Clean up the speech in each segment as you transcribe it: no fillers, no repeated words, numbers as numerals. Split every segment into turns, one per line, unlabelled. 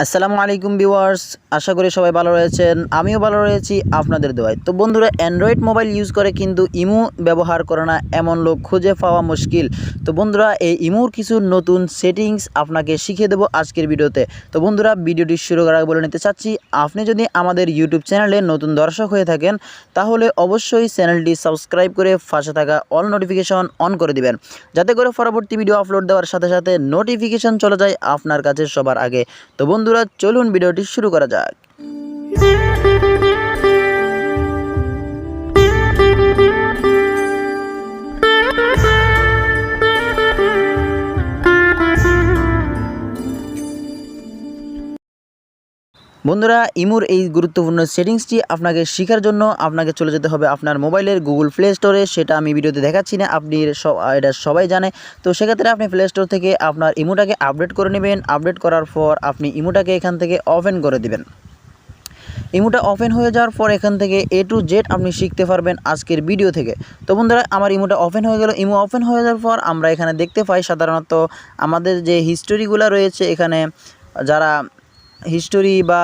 আসসালামু আলাইকুম ভিউয়ার্স, আশা করি সবাই ভালো রয়েছেন। আমিও ভালো রয়েছি আপনাদের দোয়ায়। তো বন্ধুরা, অ্যান্ড্রয়েড মোবাইল ইউজ করে কিন্তু ইমো ব্যবহার করে না এমন লোক খুঁজে পাওয়া মুশকিল। তো বন্ধুরা, এই ইমোর কিছু নতুন সেটিংস আপনাকে শিখিয়ে দেবো আজকের ভিডিওতে। তো বন্ধুরা, ভিডিওটি শুরু করার আগে বলে নিতে চাচ্ছি, আপনি যদি আমাদের ইউটিউব চ্যানেলে নতুন দর্শক হয়ে থাকেন তাহলে অবশ্যই চ্যানেলটি সাবস্ক্রাইব করে পাশে থাকা অল নোটিফিকেশন অন করে দিবেন, যাতে করে পরবর্তী ভিডিও আপলোড দেওয়ার সাথে সাথে নোটিফিকেশন চলে যায় আপনার কাছে সবার আগে। তো বন্ধুরা, চলুন ভিডিওটি শুরু করা যাক। বন্ধুরা, ইমোর এই গুরুত্বপূর্ণ সেটিংসটি আপনাকে শেখার জন্য আপনাকে চলে যেতে হবে আপনার মোবাইলের গুগল প্লে স্টোরে। সেটা আমি ভিডিওতে দেখাচ্ছি না, আপনি এটা সবাই জানে। তো সেক্ষেত্রে আপনি প্লে স্টোর থেকে আপনার ইমোটাকে আপডেট করে নেবেন। আপডেট করার পর আপনি ইমোটাকে এখান থেকে ওপেন করে দিবেন। ইমোটা ওপেন হয়ে যাওয়ার পর এখান থেকে A to Z আপনি শিখতে পারবেন আজকের ভিডিও থেকে। তো বন্ধুরা, আমার ইমোটা ওপেন হয়ে গেল। ইমো ওপেন হয়ে যাওয়ার পর আমরা এখানে দেখতে পাই সাধারণত আমাদের যে হিস্টোরিগুলো রয়েছে, এখানে যারা হিস্টোরি বা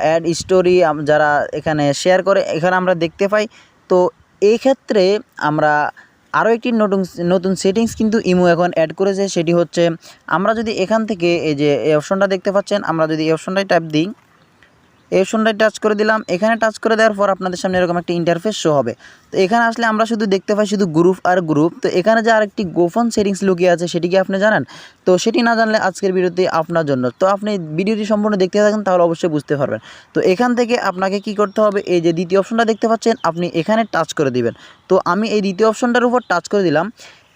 অ্যাড স্টোরি যারা এখানে শেয়ার করে, এখানে আমরা দেখতে পাই। তো এই ক্ষেত্রে আমরা আরও একটি নতুন সেটিংস কিন্তু ইমো এখন অ্যাড করেছে। সেটি হচ্ছে, আমরা যদি এখান থেকে এই যে এই অপশনটা দেখতে পাচ্ছেন, আমরা যদি এই অপশনটায় ট্যাপ দিই, এই অপশনটায় টাচ করে দিলাম। এখানে টাচ করে দেওয়ার পর আপনাদের সামনে এরকম একটা ইন্টারফেস শো হবে। তো এখানে আসলে আমরা শুধু দেখতে পাই শুধু গ্রুপ আর গ্রুপ। তো এখানে যে আরেকটি গোপন সেটিংস লুকিয়ে আছে, সেটি কি আপনি জানেন? তো সেটি না জানলে আজকের ভিডিওতে আপনার জন্য। তো আপনি ভিডিওটি সম্পূর্ণ দেখতে থাকেন, তাহলে অবশ্যই বুঝতে পারবেন। তো এখান থেকে আপনাকে কি করতে হবে, এই যে দ্বিতীয় অপশনটা দেখতে পাচ্ছেন, আপনি এখানে টাচ করে দিবেন। তো আমি এই দ্বিতীয় অপশনটার উপর টাচ করে দিলাম।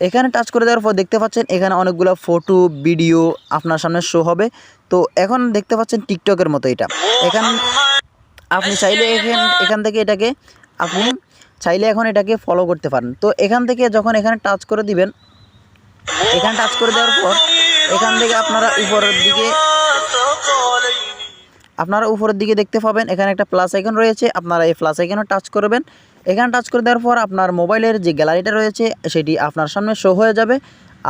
এখানে টাচ করে দেওয়ার পর দেখতে পাচ্ছেন এখানে অনেকগুলো ফটো ভিডিও আপনার সামনে শো হবে। তো এখন দেখতে পাচ্ছেন টিকটকের মতো এটা। এখানে আপনি চাইলে এখান থেকে আপনি চাইলে এখন এটাকে ফলো করতে পারেন। তো এখান থেকে যখন এখানে টাচ করে দিবেন, এখানে টাচ করে দেওয়ার পর এখান থেকে আপনারা উপরের দিকে দেখতে পাবেন এখানে একটা প্লাস আইকন রয়েছে। আপনারা এই প্লাস আইকনে টাচ করবেন। এখানে টাচ করে দেওয়ার পর আপনার মোবাইলের যে গ্যালারিটা রয়েছে সেটি আপনার সামনে শো হয়ে যাবে।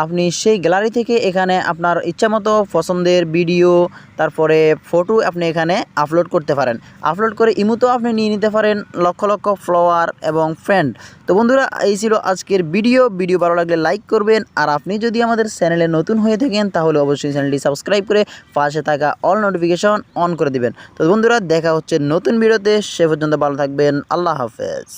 আপনি সেই গ্যালারি থেকে এখানে আপনার ইচ্ছামতো পছন্দের ভিডিও, তারপরে ফটো আপনি এখানে আপলোড করতে পারেন। আপলোড করে ইমোতেও আপনি নিয়ে নিতে পারেন লক্ষ লক্ষ ফলোয়ার এবং ফ্রেন্ড। তো বন্ধুরা, এই ছিল আজকের ভিডিও। ভালো লাগলে লাইক করবেন, আর আপনি যদি আমাদের চ্যানেলে নতুন হয়ে থাকেন তাহলে অবশ্যই চ্যানেলটি সাবস্ক্রাইব করে পাশে থাকা অল নোটিফিকেশন অন করে দিবেন। তো বন্ধুরা, দেখা হচ্ছে নতুন ভিডিওতে। সে পর্যন্ত ভালো থাকবেন। আল্লাহ হাফেজ।